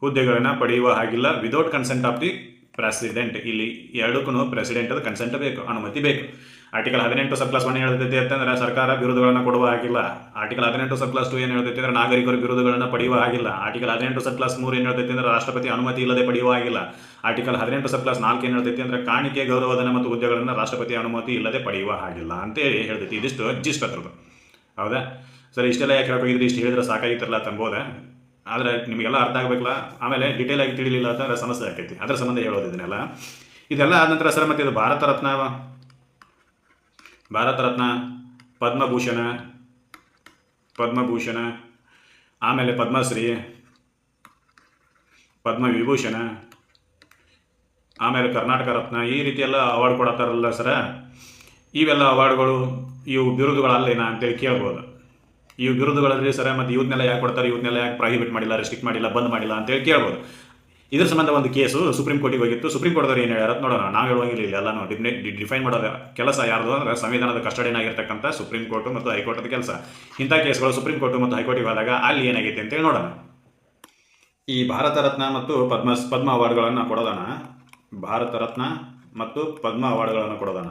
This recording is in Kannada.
ಹುದ್ದೆಗಳನ್ನು ಪಡೆಯುವ ಹಾಗಿಲ್ಲ without consent of the president. ಇಲ್ಲಿ ಎರಡಕ್ಕೂ ಪ್ರೆಸಿಡೆಂಟ್ ಕನ್ಸೆಂಟ್ ಬೇಕು, ಅನುಮತಿ ಬೇಕು. ಆರ್ಟಿಕಲ್ 18 ಸಬ್ ಕ್ಲಾಸ್ 1 ಹೇಳ್ತೈತಿ ಅಂತಂದ್ರೆ ಸರ್ಕಾರ ಬಿರುದುಗಳನ್ನು ಕೊಡುವ ಹಾಗಿಲ್ಲ. ಆರ್ಟಿಕಲ್ 18 ಸಬ್ ಕ್ಲಾಸ್ 2 ಏನು ಹೇಳ್ತೈತಿ ಅಂದ್ರೆ ನಾಗರಿಕರು ಬಿರುದುಗಳನ್ನು ಪಡೆಯುವ ಹಾಗಿಲ್ಲ. ಆರ್ಟಿಕಲ್ 18 ಸಬ್ ಕ್ಲಾಸ್ 3 ಏನು ಹೇಳ್ತೈತಿ ಅಂದ್ರೆ ರಾಷ್ಟ್ರಪತಿ ಅನುಮತಿ ಇಲ್ಲದೆ ಪಡೆಯುವ ಹಾಗಿಲ್ಲ. ಆರ್ಟಿಕಲ್ 18 ಸಬ್ ಕ್ಲಾಸ್ 4 ಏನು ಹೇಳ್ತೈತಿ ಅಂದ್ರೆ ಕಾಣಿಕೆ, ಗೌರವಧನ ಮತ್ತು ಹುದ್ದೆಗಳನ್ನು ರಾಷ್ಟ್ರಪತಿ ಅನುಮತಿ ಇಲ್ಲದೆ ಪಡೆಯುವ ಹಾಗಿಲ್ಲ ಅಂತೇಳಿ ಹೇಳ್ತೈತಿ. ಇದಿಷ್ಟು ಜಿಸ್ಟ್ ಅದ್ರದ್ದು. ಹೌದಾ ಸರಿ, ಇಷ್ಟೆಲ್ಲ ಯಾಕೆ ಹೇಳಬೇಕಿದ್ರೆ ಇಷ್ಟು ಹೇಳಿದ್ರೆ ಸಾಕಾಗಿತ್ತಿರಲ್ಲ ತಂಬೋದೆ, ಆದರೆ ನಿಮಗೆಲ್ಲ ಅರ್ಥ ಆಗಬೇಕಲ್ಲ. ಆಮೇಲೆ ಡೀಟೇಲ್ ಆಗಿ ತಿಳಿಲಿಲ್ಲ ಅಂತಂದ್ರೆ ಸಮಸ್ಯೆ ಆಕೈತಿ. ಅದರ ಸಂಬಂಧ ಹೇಳೋದು ಇದೆಲ್ಲ ಆದ ನಂತರ ಸರ್ ಮತ್ತೆ ಇದು ಭಾರತ ರತ್ನ, ಪದ್ಮಭೂಷಣ, ಆಮೇಲೆ ಪದ್ಮಶ್ರೀ, ಪದ್ಮವಿಭೂಷಣ, ಆಮೇಲೆ ಕರ್ನಾಟಕ ರತ್ನ, ಈ ರೀತಿ ಎಲ್ಲ ಅವಾರ್ಡ್ ಕೊಡತ್ತಾರಲ್ಲ ಸರ, ಇವೆಲ್ಲ ಅವಾರ್ಡ್ಗಳು ಇವು ಬಿರುದುಗಳಲ್ಲೇನಾ ಅಂತೇಳಿ ಕೇಳ್ಬೋದು. ಇವು ಬಿರುದುಗಳಲ್ಲಿ ಸರ ಮತ್ತು ಇವನ್ನೆಲ್ಲ ಯಾಕೆ ಕೊಡ್ತಾರೆ, ಇವನ್ನೆಲ್ಲ ಯಾಕೆ ಪ್ರಹಿಬಿಟ್ ಮಾಡಿಲ್ಲ, ರೆಸ್ಟ್ರಿಕ್ಟ್ ಮಾಡಿಲ್ಲ, ಬಂದ್ ಮಾಡಿಲ್ಲ ಅಂತೇಳಿ ಕೇಳ್ಬೋದು. ಇದ್ರ ಸಂಬಂಧ ಒಂದು ಕೇಸು ಸುಪ್ರೀಂ ಕೋರ್ಟಿಗೆ ಹೋಗಿತ್ತು. ಸುಪ್ರೀಂ ಕೋರ್ಟ್ದವ್ರು ಏನು ಹೇಳ್ಯಾರ ನೋಡೋಣ. ನಾವು ಹೇಳುವಂಗಿಲ್ಲ, ಎಲ್ಲನೂ ಡಿಫೈನ್ ಮಾಡೋದು ಕೆಲಸ ಯಾರ್ದು ಅಂದ್ರೆ ಸಂವಿಧಾನದ ಕಸ್ಟಡಿಯನ್ ಆಗಿರ್ತಕ್ಕಂಥ ಸುಪ್ರೀಂ ಕೋರ್ಟು ಮತ್ತು ಹೈಕೋರ್ಟ್ದ ಕೆಲಸ. ಇಂಥ ಕೇಸ್ಗಳು ಸುಪ್ರೀಂ ಕೋರ್ಟು ಮತ್ತು ಹೈಕೋರ್ಟಿಗೆ ಹೋದಾಗ ಅಲ್ಲಿ ಏನಾಗೈತೆ ಅಂತೇಳಿ ನೋಡೋಣ. ಈ ಭಾರತ ರತ್ನ ಮತ್ತು ಪದ್ಮ ಅವಾರ್ಡ್ಗಳನ್ನು ಕೊಡೋದಣ, ಭಾರತ ರತ್ನ ಮತ್ತು ಪದ್ಮ ಅವಾರ್ಡ್ಗಳನ್ನು ಕೊಡೋದಣ.